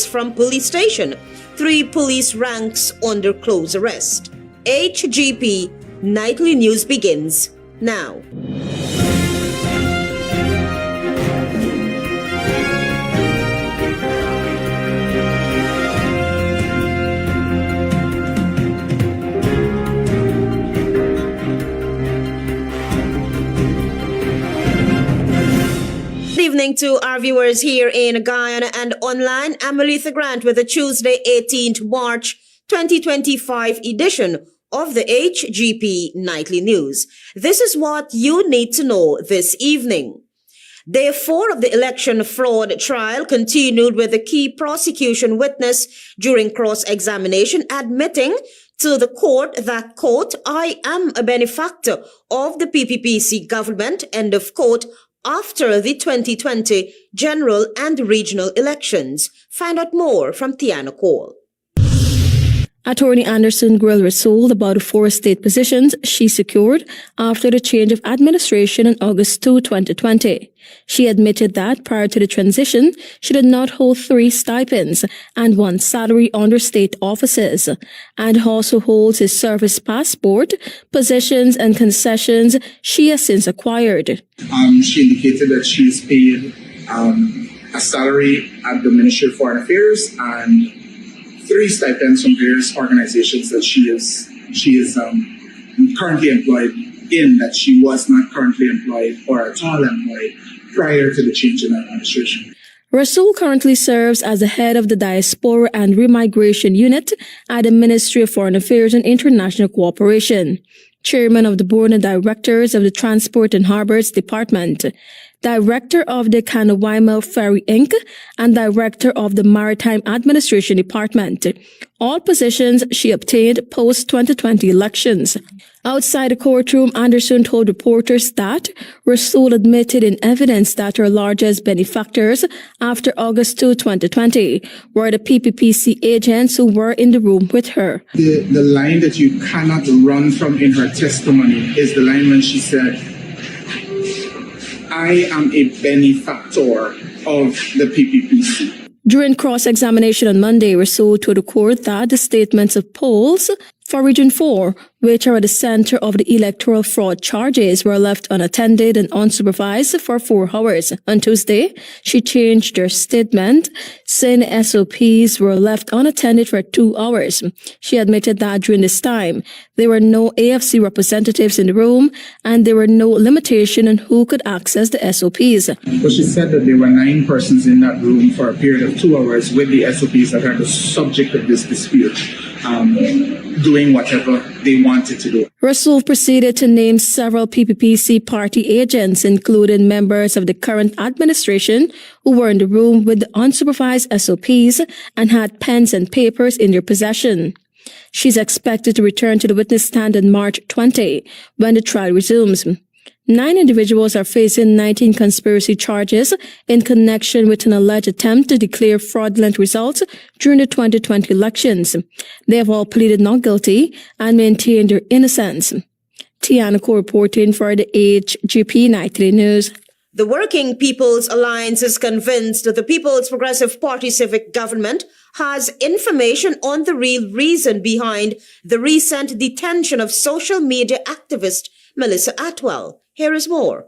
from police station. 3 police ranks under close arrest. HGP Nightly News begins now. Good evening to our viewers here in Guyana and online. I'm Melissa Grant with the Tuesday, 18th March 2025 edition of the HGP Nightly News. This is what you need to know this evening. Day 4 of the election fraud trial continued with the key prosecution witness during cross-examination admitting to the court that, quote, I am a benefactor of the PPPC government, end of quote, after the 2020 general and regional elections. Find out more from Tiana Cole. Attorney Anderson grilled Rasool about the 4 state positions she secured after the change of administration on August 2, 2020. She admitted that prior to the transition, she did not hold 3 stipends and 1 salary under state offices, and also holds a service passport, positions and concessions she has since acquired. She indicated that she is paid a salary at the Ministry of Foreign Affairs and 3 stipends from various organizations that she is currently employed in, that she was not currently employed or at all employed prior to the change in administration. Rasool currently serves as the head of the Diaspora and Remigration Unit at the Ministry of Foreign Affairs and International Cooperation, chairman of the board of directors of the Transport and Harbors Department, director of the Kanawima Ferry Inc., and director of the Maritime Administration Department, all positions she obtained post-2020 elections. Outside the courtroom, Anderson told reporters that Rasool admitted in evidence that her largest benefactors after August 2, 2020 were the PPPC agents who were in the room with her. The line that you cannot run from in her testimony is the line when she said, I am a benefactor of the PPPC. During cross-examination on Monday, Rasool told the court that the statements of polls for Region 4, which are at the center of the electoral fraud charges, were left unattended and unsupervised for 4 hours. On Tuesday, she changed her statement, saying the SOPs were left unattended for 2 hours. She admitted that during this time, there were no AFC representatives in the room and there were no limitation on who could access the SOPs. But she said that there were 9 persons in that room for a period of 2 hours with the SOPs that are the subject of this dispute, doing whatever they wanted to do. Rasool proceeded to name several PPPC party agents, including members of the current administration, who were in the room with the unsupervised SOPs and had pens and papers in their possession. She's expected to return to the witness stand on March 20, when the trial resumes. 9 individuals are facing 19 conspiracy charges in connection with an alleged attempt to declare fraudulent results during the 2020 elections. They have all pleaded not guilty and maintained their innocence. Tiana Cole reporting for the HGP Nightly News. The Working People's Alliance is convinced that the People's Progressive Party civic government has information on the real reason behind the recent detention of social media activist Melissa Atwell. Here is more.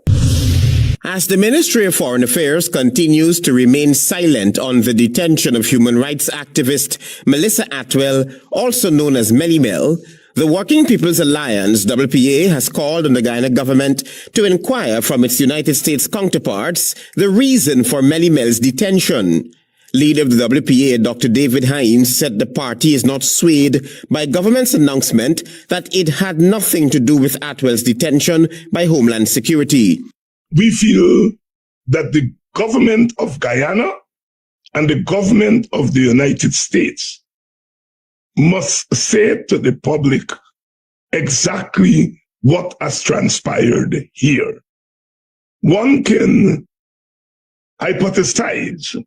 As the Ministry of Foreign Affairs continues to remain silent on the detention of human rights activist Melissa Atwell, also known as Melly Mel, the Working People's Alliance, WPA, has called on the Guyana government to inquire from its United States counterparts the reason for Melly Mel's detention. Leader of the WPA, Dr. David Hines, said the party is not swayed by government's announcement that it had nothing to do with Atwell's detention by Homeland Security. We feel that the government of Guyana and the government of the United States must say to the public exactly what has transpired here. One can hypothesize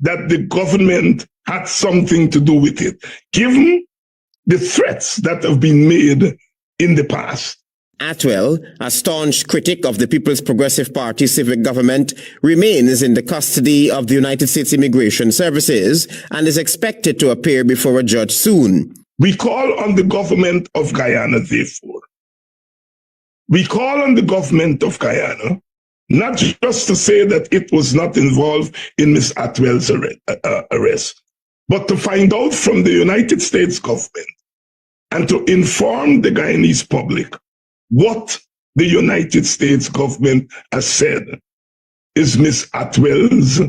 that the government had something to do with it, given the threats that have been made in the past. Atwell, a staunch critic of the People's Progressive Party civic government, remains in the custody of the United States Immigration Services and is expected to appear before a judge soon. We call on the government of Guyana, therefore. We call on the government of Guyana not just to say that it was not involved in Ms. Atwell's arrest, but to find out from the United States government and to inform the Guyanese public what the United States government has said is Ms. Atwell's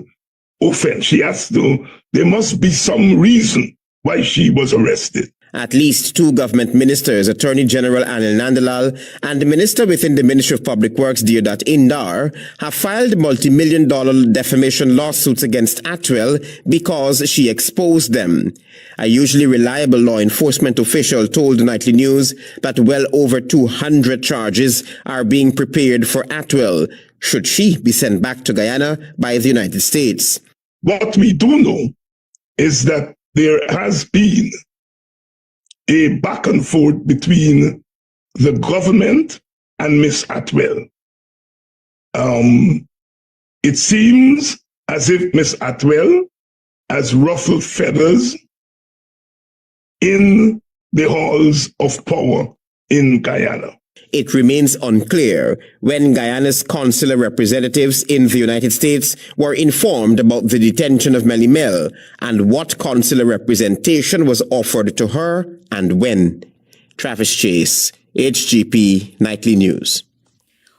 offense. There must be some reason why she was arrested. At least two government ministers, Attorney General Anil Nandalal and the Minister within the Ministry of Public Works, Deodat Indar, have filed multi-million-dollar defamation lawsuits against Atwell because she exposed them. A usually reliable law enforcement official told Nightly News that well over 200 charges are being prepared for Atwell, should she be sent back to Guyana by the United States. What we do know is that there has been a back and forth between the government and Ms. Atwell. It seems as if Ms. Atwell has ruffled feathers in the halls of power in Guyana. It remains unclear when Guyana's consular representatives in the United States were informed about the detention of Melly Mel and what consular representation was offered to her and when. Travis Chase, HGP Nightly News.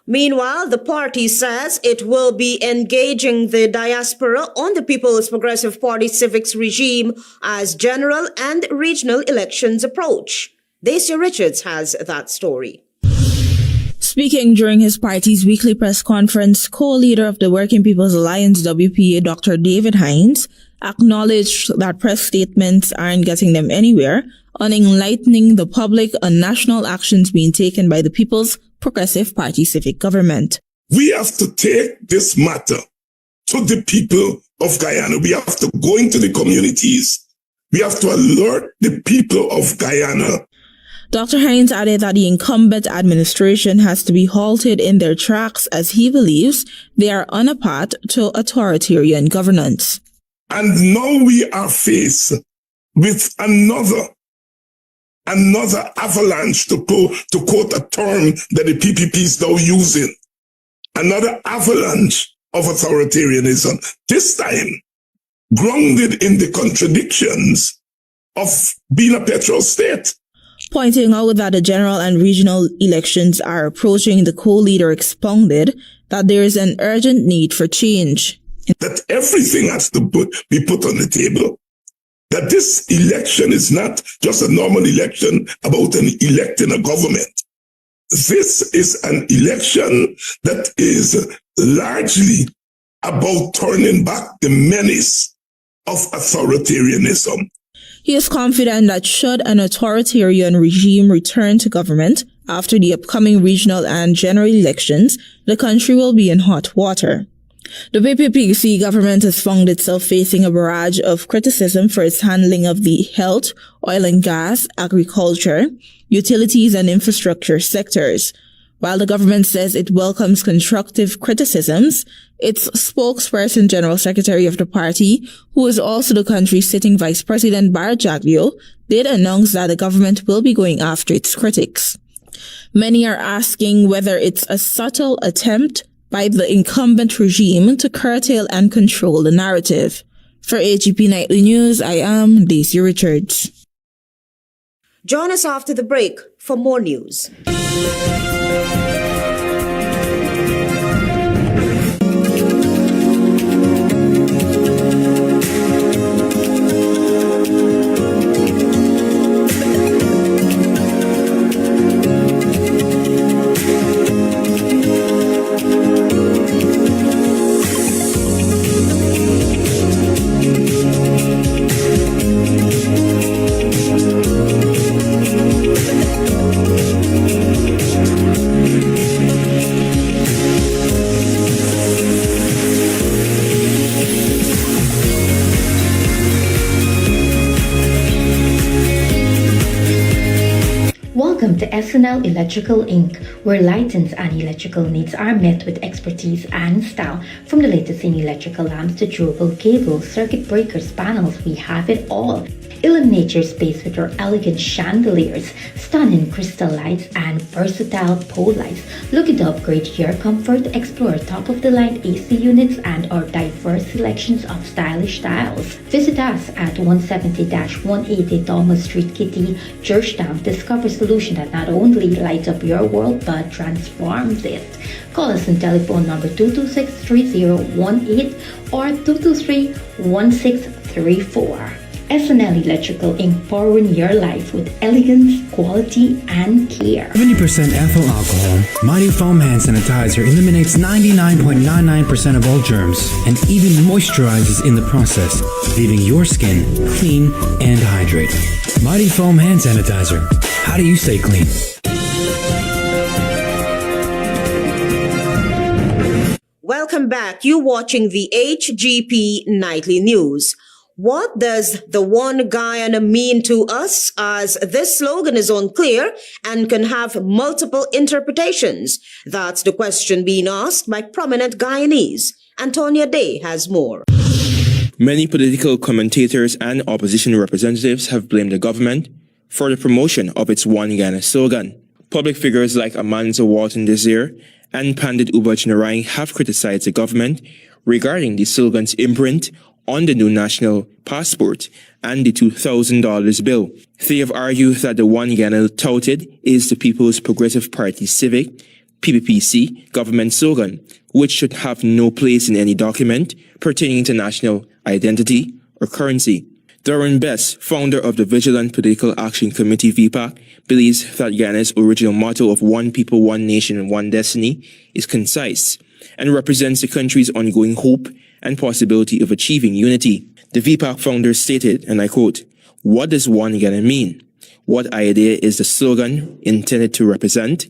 Meanwhile, the party says it will be engaging the diaspora on the People's Progressive Party civics regime as general and regional elections approach. Dacia Richards has that story. Speaking during his party's weekly press conference, co-leader of the Working People's Alliance WPA, Dr. David Hines, acknowledged that press statements aren't getting them anywhere on enlightening the public on national actions being taken by the People's Progressive Party civic government. We have to take this matter to the people of Guyana. We have to go into the communities. We have to alert the people of Guyana. Dr. Hines added that the incumbent administration has to be halted in their tracks as he believes they are on a path to authoritarian governance. And now we are faced with another avalanche, to quote a term that the PPP is now using, another avalanche of authoritarianism, this time grounded in the contradictions of being a petrol state. Pointing out that the general and regional elections are approaching, the co-leader expounded that there is an urgent need for change. That everything has to be put on the table. That this election is not just a normal election about electing a government. This is an election that is largely about turning back the menace of authoritarianism. He is confident that should an authoritarian regime return to government after the upcoming regional and general elections, the country will be in hot water. The PPPC government has found itself facing a barrage of criticism for its handling of the health, oil and gas, agriculture, utilities and infrastructure sectors. While the government says it welcomes constructive criticisms, its spokesperson, General Secretary of the party, who is also the country's sitting Vice President Barra Jaglio, did announce that the government will be going after its critics. Many are asking whether it's a subtle attempt by the incumbent regime to curtail and control the narrative. For HGP Nightly News, I am Dacia Richards. Join us after the break for more news. Welcome to SNL Electrical Inc., where lighting and electrical needs are met with expertise and style. From the latest in electrical lamps to durable cables, circuit breakers, panels, we have it all. Illuminate your space with our elegant chandeliers, stunning crystal lights, and versatile pole lights. Looking to upgrade your comfort? Explore top-of-the-line AC units and our diverse selections of stylish styles. Visit us at 170-180 Thomas Street, Kitty, Georgetown. Discover a solution that not only lights up your world but transforms it. Call us on telephone number 226-3018 or 223-1634. SNL Electrical Inc. powering your life with elegance, quality, and care. 70% ethyl alcohol, Mighty Foam Hand Sanitizer eliminates 99.99% of all germs and even moisturizes in the process, leaving your skin clean and hydrated. Mighty Foam Hand Sanitizer. How do you stay clean? Welcome back. You're watching the HGP Nightly News. What does the One Guyana mean to us, as this slogan is unclear and can have multiple interpretations? That's the question being asked by prominent Guyanese. Antonia Day has more. Many political commentators and opposition representatives have blamed the government for the promotion of its One Guyana slogan. Public figures like Amanza Walton Desir and Pandit Ubaj Narang have criticized the government regarding the slogan's imprint on the new national passport and the $2,000 bill. They have argued that the One Guyana touted is the People's Progressive Party Civic, PPPC, government slogan, which should have no place in any document pertaining to national identity or currency. Darren Best, founder of the Vigilant Political Action Committee VPAC, believes that Guyana's original motto of One People, One Nation, One Destiny is concise and represents the country's ongoing hope and possibility of achieving unity. The VPAC founder stated, and I quote, "What does One Guyana mean? What idea is the slogan intended to represent?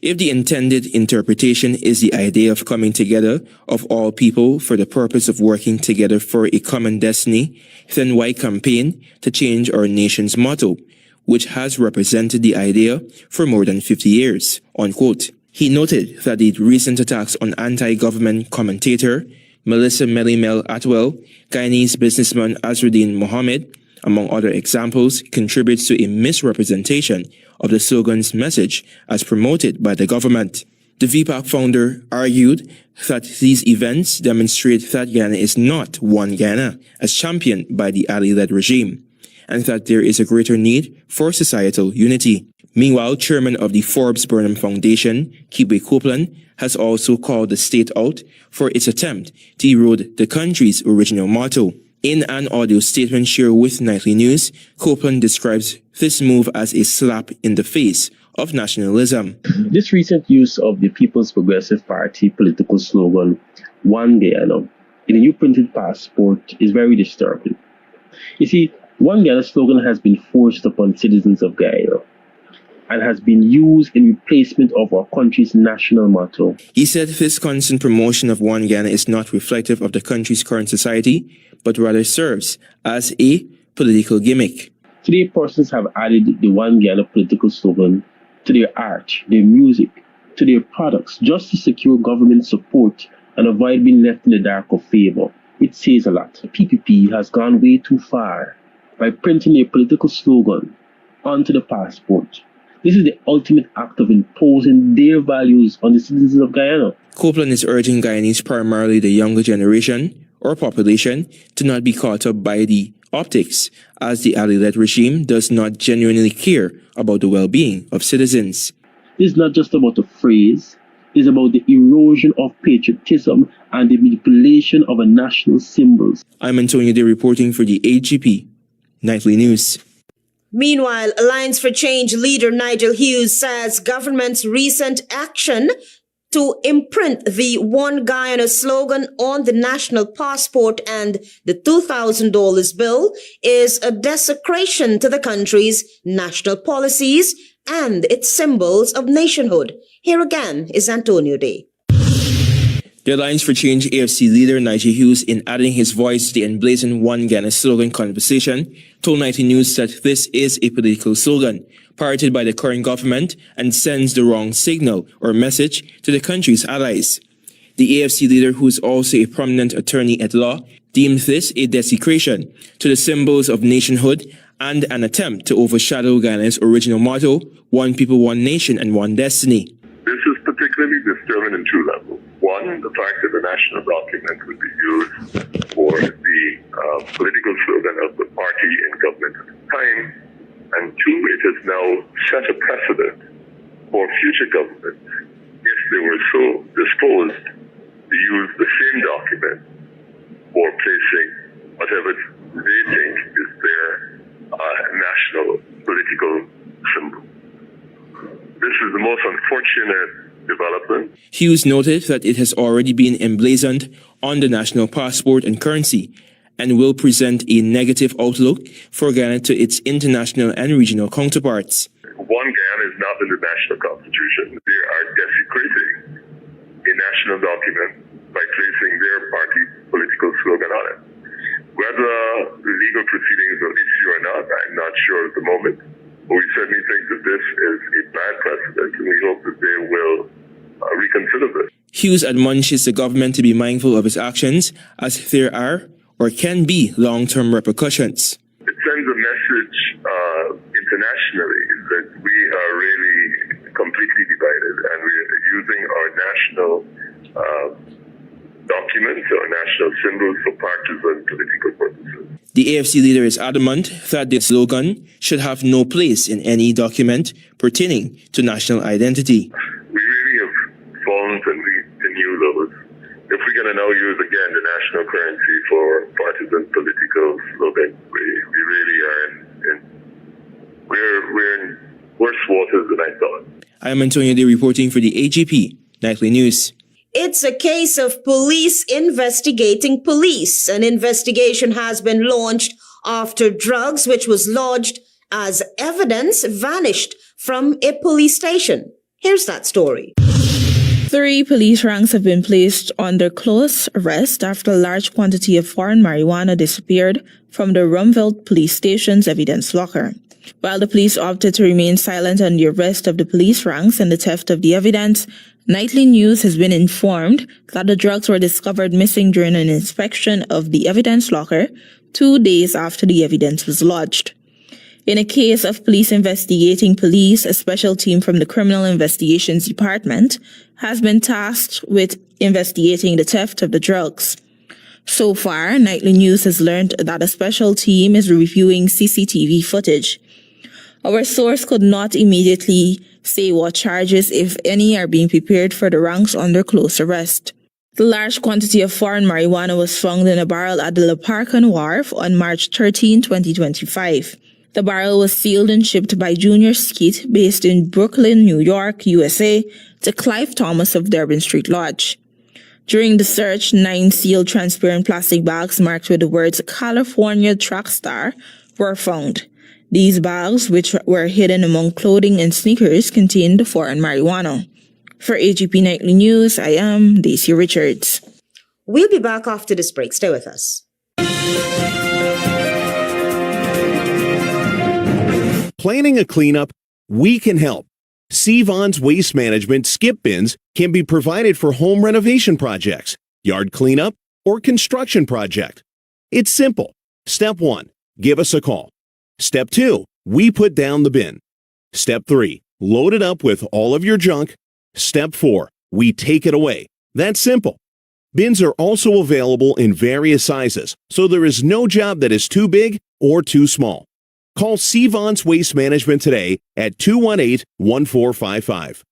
If the intended interpretation is the idea of coming together of all people for the purpose of working together for a common destiny, then why campaign to change our nation's motto, which has represented the idea for more than 50 years?" Unquote. He noted that the recent attacks on anti-government commentator Melissa Melimel Atwell, Guyanese businessman Azruddin Mohammed, among other examples, contributes to a misrepresentation of the slogan's message as promoted by the government. The VPAC founder argued that these events demonstrate that Guyana is not one Guyana, as championed by the Ali-led regime, and that there is a greater need for societal unity. Meanwhile, chairman of the Forbes Burnham Foundation, Kiwe Copeland, has also called the state out for its attempt to erode the country's original motto. In an audio statement shared with Nightly News, Copeland describes this move as a slap in the face of nationalism. This recent use of the People's Progressive Party political slogan, One Guyana, in a new printed passport is very disturbing. You see, One Guyana slogan has been forced upon citizens of Guyana and has been used in replacement of our country's national motto. He said this constant promotion of One Guyana is not reflective of the country's current society, but rather serves as a political gimmick. Today, persons have added the One Guyana political slogan to their art, their music, to their products, just to secure government support and avoid being left in the dark of favor, which says a lot. The PPP has gone way too far by printing their political slogan onto the passport. This is the ultimate act of imposing their values on the citizens of Guyana. Copeland is urging Guyanese, primarily the younger generation or population, to not be caught up by the optics, as the Ali-led regime does not genuinely care about the well-being of citizens. This is not just about a phrase, it is about the erosion of patriotism and the manipulation of our national symbols. I'm Antonio Day reporting for the HGP Nightly News. Meanwhile, Alliance for Change leader Nigel Hughes says government's recent action to imprint the One Guyana slogan on the national passport and the $2,000 bill is a desecration to the country's national policies and its symbols of nationhood. Here again is Antonio Day. The Alliance for Change AFC leader Nigel Hughes, in adding his voice to the emblazoned One Guyana slogan conversation, told Nightly News that this is a political slogan, pirated by the current government and sends the wrong signal or message to the country's allies. The AFC leader, who is also a prominent attorney at law, deemed this a desecration to the symbols of nationhood and an attempt to overshadow Guyana's original motto, One People, One Nation, and One Destiny. This is particularly disturbing in two levels. One, the fact that the national document would be used for the political slogan of the party in government at the time. And two, it has now set a precedent for future governments, if they were so disposed, to use the same document for placing whatever they think is their national political symbol. This is the most unfortunate development. Hughes noted that it has already been emblazoned on the national passport and currency and will present a negative outlook for Guyana to its international and regional counterparts. One Guyana is not in the national constitution. They are desecrating a national document by placing their party political slogan on it. Whether legal proceedings will issue or not, I'm not sure at the moment. But we certainly think that this is a bad precedent, and we hope that they will reconsider this. Hughes admonishes the government to be mindful of its actions, as there are or can be long-term repercussions. It sends a message internationally that we are really completely divided, and we are using our national documents or national symbols for partisan political purposes. The AFC leader is adamant that the slogan should have no place in any document pertaining to national identity. We really have fallen to new levels. If we're going to now use again the national currency for partisan political slogan, we really are we're in worse waters than I thought. I am Antonio Day reporting for the HGP Nightly News. It's a case of police investigating police. An investigation has been launched after drugs, which was lodged as evidence, vanished from a police station. Here's that story. 3 police ranks have been placed under close arrest after a large quantity of foreign marijuana disappeared from the Rumville police station's evidence locker. While the police opted to remain silent on the arrest of the police ranks and the theft of the evidence, Nightly News has been informed that the drugs were discovered missing during an inspection of the evidence locker 2 days after the evidence was lodged. In a case of police investigating police, a special team from the Criminal Investigations Department has been tasked with investigating the theft of the drugs. So far, Nightly News has learned that a special team is reviewing CCTV footage. Our source could not immediately say what charges, if any, are being prepared for the ranks under close arrest. The large quantity of foreign marijuana was found in a barrel at the Leparcan Wharf on March 13, 2025. The barrel was sealed and shipped by Junior Skeet, based in Brooklyn, New York, USA, to Clive Thomas of Durban Street Lodge. During the search, 9 sealed transparent plastic bags marked with the words California Track Star were found. These bags, which were hidden among clothing and sneakers, contained the foreign marijuana. For HGP Nightly News, I am Daisy Richards. We'll be back after this break. Stay with us. Planning a cleanup? We can help. Sevon's Waste Management skip bins can be provided for home renovation projects, yard cleanup, or construction project. It's simple. Step 1, give us a call. Step 2, we put down the bin. Step 3, load it up with all of your junk. Step 4, we take it away. That's simple. Bins are also available in various sizes, so there is no job that is too big or too small. Call Sevon's Waste Management today at 218-1455.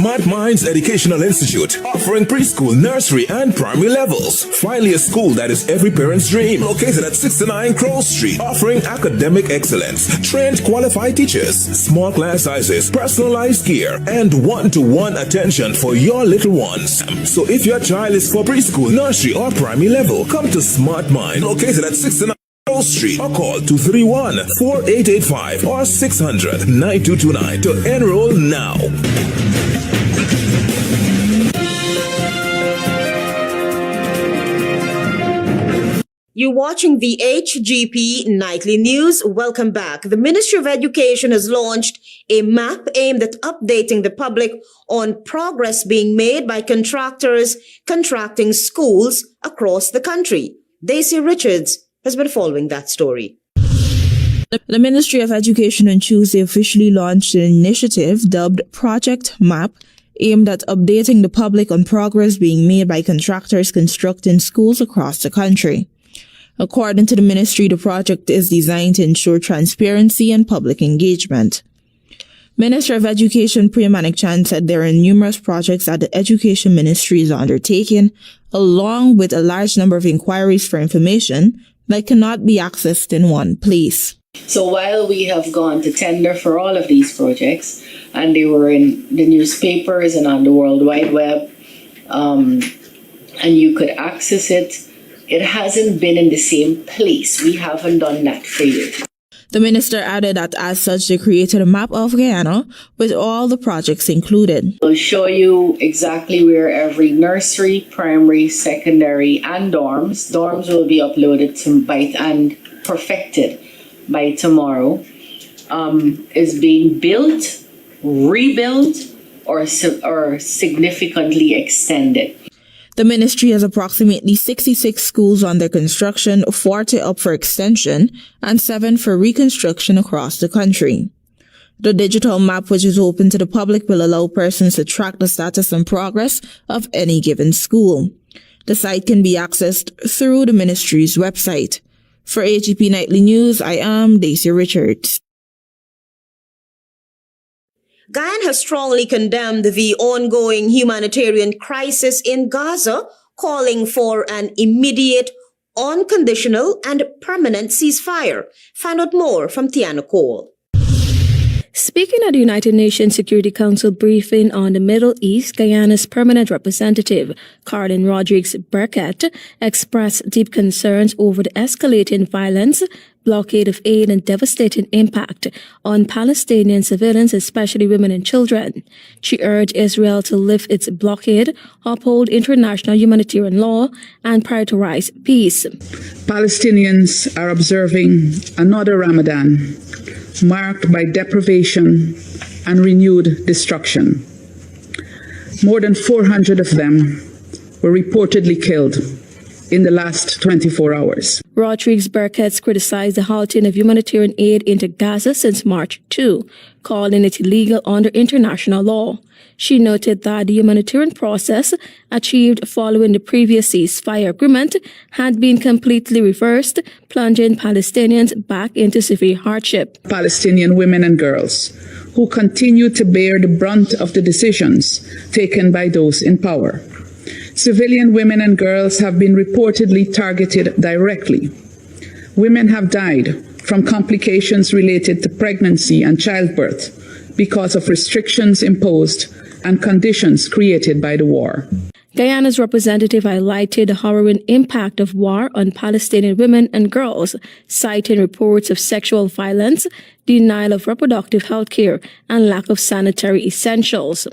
Smart Minds Educational Institute, offering preschool, nursery, and primary levels. Finally, a school that is every parent's dream, located at 69 Crow Street, offering academic excellence, trained qualified teachers, small class sizes, personalized care, and one-to-one attention for your little ones. So if your child is for preschool, nursery, or primary level, come to Smart Mind, located at 69 Crow Street, or call 231-4885 or 600-9229 to enroll now. You're watching the HGP Nightly News. Welcome back. The Ministry of Education has launched a map aimed at updating the public on progress being made by contractors contracting schools across the country. Daisy Richards has been following that story. The Ministry of Education on Tuesday officially launched an initiative dubbed Project MAP, aimed at updating the public on progress being made by contractors constructing schools across the country. According to the ministry, the project is designed to ensure transparency and public engagement. Minister of Education Priya Manik-Chan said there are numerous projects that the Education Ministry is undertaking, along with a large number of inquiries for information that cannot be accessed in one place. So while we have gone to tender for all of these projects, and they were in the newspapers and on the World Wide Web, and you could access it, it hasn't been in the same place. We haven't done that for you. The minister added that as such, they created a map of Guyana with all the projects included. We'll show you exactly where every nursery, primary, secondary, and dorms will be uploaded and perfected by tomorrow, is being built, rebuilt, or significantly extended. The ministry has approximately 66 schools under construction, 40 up for extension, and 7 for reconstruction across the country. The digital map, which is open to the public, will allow persons to track the status and progress of any given school. The site can be accessed through the ministry's website. For HGP Nightly News, I am Daisy Richards. Guyana has strongly condemned the ongoing humanitarian crisis in Gaza, calling for an immediate, unconditional, and permanent ceasefire. Find out more from Tiana Cole. Speaking at the United Nations Security Council briefing on the Middle East, Guyana's permanent representative, Carlin Rodrigues-Burkett, expressed deep concerns over the escalating violence, blockade of aid, and devastating impact on Palestinian civilians, especially women and children. She urged Israel to lift its blockade, uphold international humanitarian law, and prioritize peace. Palestinians are observing another Ramadan marked by deprivation and renewed destruction. More than 400 of them were reportedly killed in the last 24 hours. Rodrigues-Burkett criticized the halting of humanitarian aid into Gaza since March 2, calling it illegal under international law. She noted that the humanitarian process achieved following the previous ceasefire agreement had been completely reversed, plunging Palestinians back into severe hardship. Palestinian women and girls who continue to bear the brunt of the decisions taken by those in power. Civilian women and girls have been reportedly targeted directly. Women have died from complications related to pregnancy and childbirth because of restrictions imposed and conditions created by the war. Guyana's representative highlighted the harrowing impact of war on Palestinian women and girls, citing reports of sexual violence, denial of reproductive health care, and lack of sanitary essentials.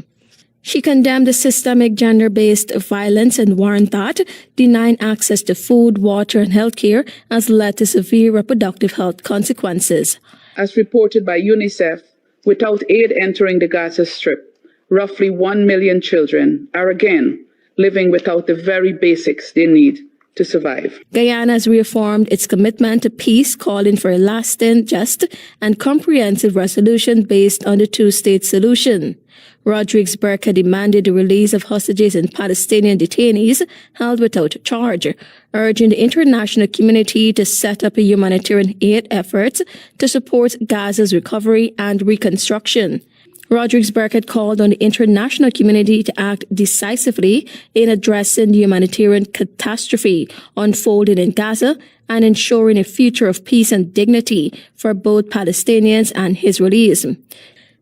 She condemned the systemic gender-based violence and warned that denying access to food, water, and health care has led to severe reproductive health consequences. As reported by UNICEF, without aid entering the Gaza Strip, roughly 1 million children are again living without the very basics they need to survive. Guyana has reaffirmed its commitment to peace, calling for a lasting, just, and comprehensive resolution based on the two-state solution. Rodrigues-Burkett demanded the release of hostages and Palestinian detainees held without charge, urging the international community to set up a humanitarian aid effort to support Gaza's recovery and reconstruction. Rodriguez-Burkett called on the international community to act decisively in addressing the humanitarian catastrophe unfolding in Gaza and ensuring a future of peace and dignity for both Palestinians and Israelis.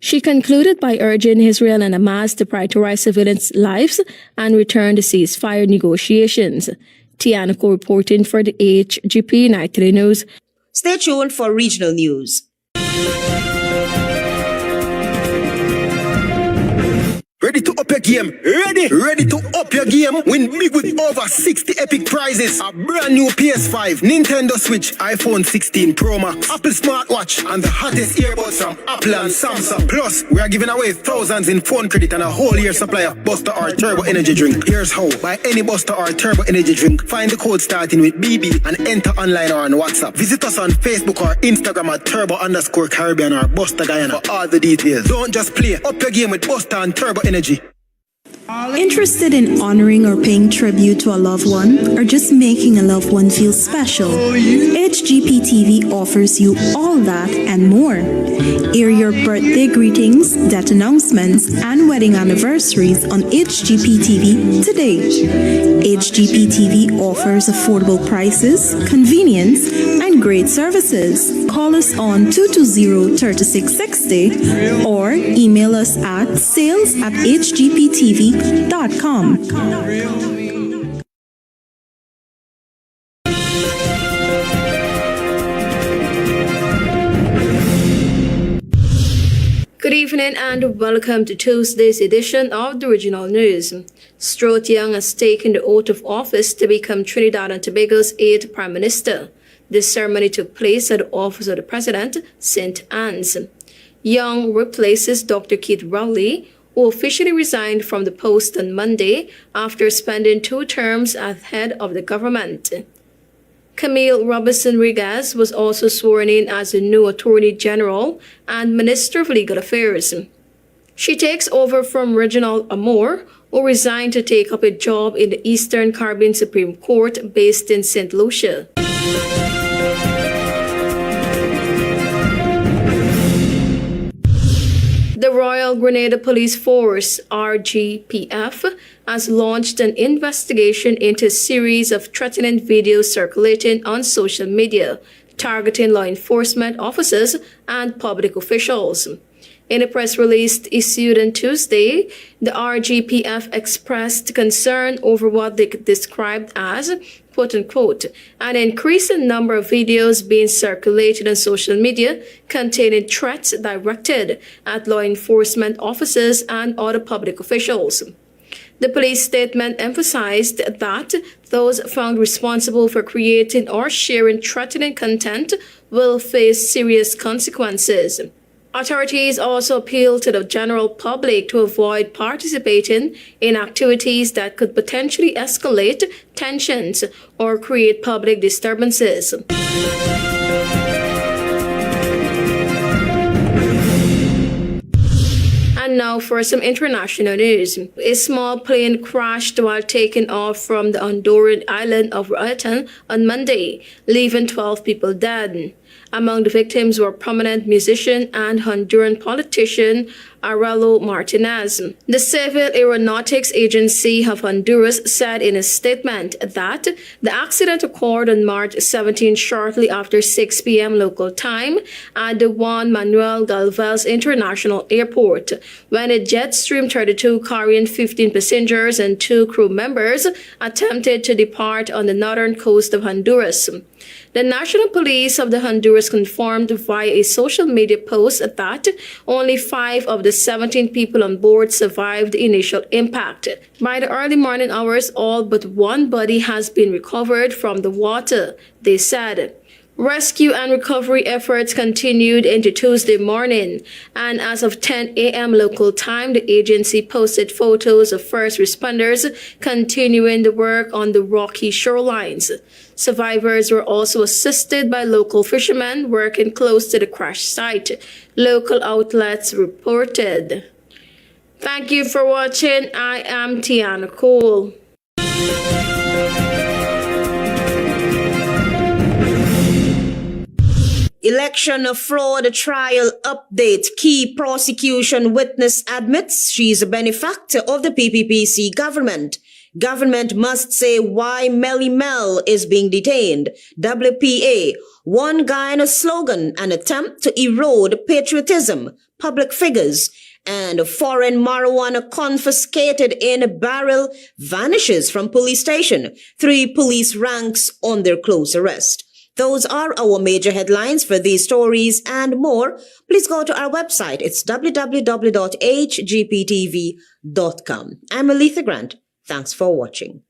She concluded by urging Israel and Hamas to prioritize civilians' lives and return to ceasefire negotiations. Tianako reporting for the HGP Nightly News. Stay tuned for regional news. Ready to up your game? Ready to up your game? Win big with over 60 epic prizes. A brand new PS5, Nintendo Switch, iPhone 16 Pro Max, Apple smartwatch, and the hottest earbuds from Apple and Samsung. Plus, we are giving away thousands in phone credit and a whole year supply of Buster or Turbo Energy drink. Here's how. Buy any Buster or Turbo Energy drink. Find the code starting with BB and enter online or on WhatsApp. Visit us on Facebook or Instagram at Turbo_Caribbean or Buster Guyana for all the details. Don't just play. Up your game with Buster and Turbo Energy. Interested in honoring or paying tribute to a loved one, or just making a loved one feel special? HGP TV offers you all that and more. Air your birthday greetings, death announcements, and wedding anniversaries on HGP TV today. HGP TV offers affordable prices, convenience, and great services. Call us on 220-3660 or email us at sales@hgptv.com. Good evening and welcome to Tuesday's edition of the Regional News. Stuart Young has taken the oath of office to become Trinidad and Tobago's 8th Prime Minister. This ceremony took place at the office of the President, St. Anne's. Young replaces Dr. Keith Rowley, who officially resigned from the post on Monday after spending 2 terms as head of the government. Camille Robinson-Rigas was also sworn in as the new Attorney General and Minister of Legal Affairs. She takes over from Reginald Amor, who resigned to take up a job in the Eastern Caribbean Supreme Court based in St. Lucia. The Royal Grenada Police Force, RGPF, has launched an investigation into a series of threatening videos circulating on social media, targeting law enforcement officers and public officials. In a press release issued on Tuesday, the RGPF expressed concern over what they described as, quote-unquote, an increasing number of videos being circulated on social media containing threats directed at law enforcement officers and other public officials. The police statement emphasized that those found responsible for creating or sharing threatening content will face serious consequences. Authorities also appeal to the general public to avoid participating in activities that could potentially escalate tensions or create public disturbances. And now for some international news. A small plane crashed while taking off from the Honduran island of Roatan on Monday, leaving 12 people dead. Among the victims were prominent musician and Honduran politician Aurelio Martinez. The Civil Aeronautics Agency of Honduras said in a statement that the accident occurred on March 17 shortly after 6 p.m. local time at the Juan Manuel Galvez International Airport, when a Jetstream 32 carrying 15 passengers and 2 crew members attempted to depart on the northern coast of Honduras. The National Police of the Honduras confirmed via a social media post that only 5 of the 17 people on board survived the initial impact. By the early morning hours, all but 1 body has been recovered from the water, they said. Rescue and recovery efforts continued into Tuesday morning, and as of 10 a.m. local time, the agency posted photos of first responders continuing the work on the rocky shorelines. Survivors were also assisted by local fishermen working close to the crash site, local outlets reported. Thank you for watching. I am Tiana Cole. Election fraud trial update. Key prosecution witness admits she's a benefactor of the PPPC government. Government must say why Melly Mel is being detained. WPA. One Guyana slogan, an attempt to erode patriotism. Public figures. And foreign marijuana confiscated in a barrel vanishes from police station. 3 police ranks under close arrest. Those are our major headlines. For these stories and more, please go to our website. It's www.hgptv.com. I'm Aletha Grant. Thanks for watching.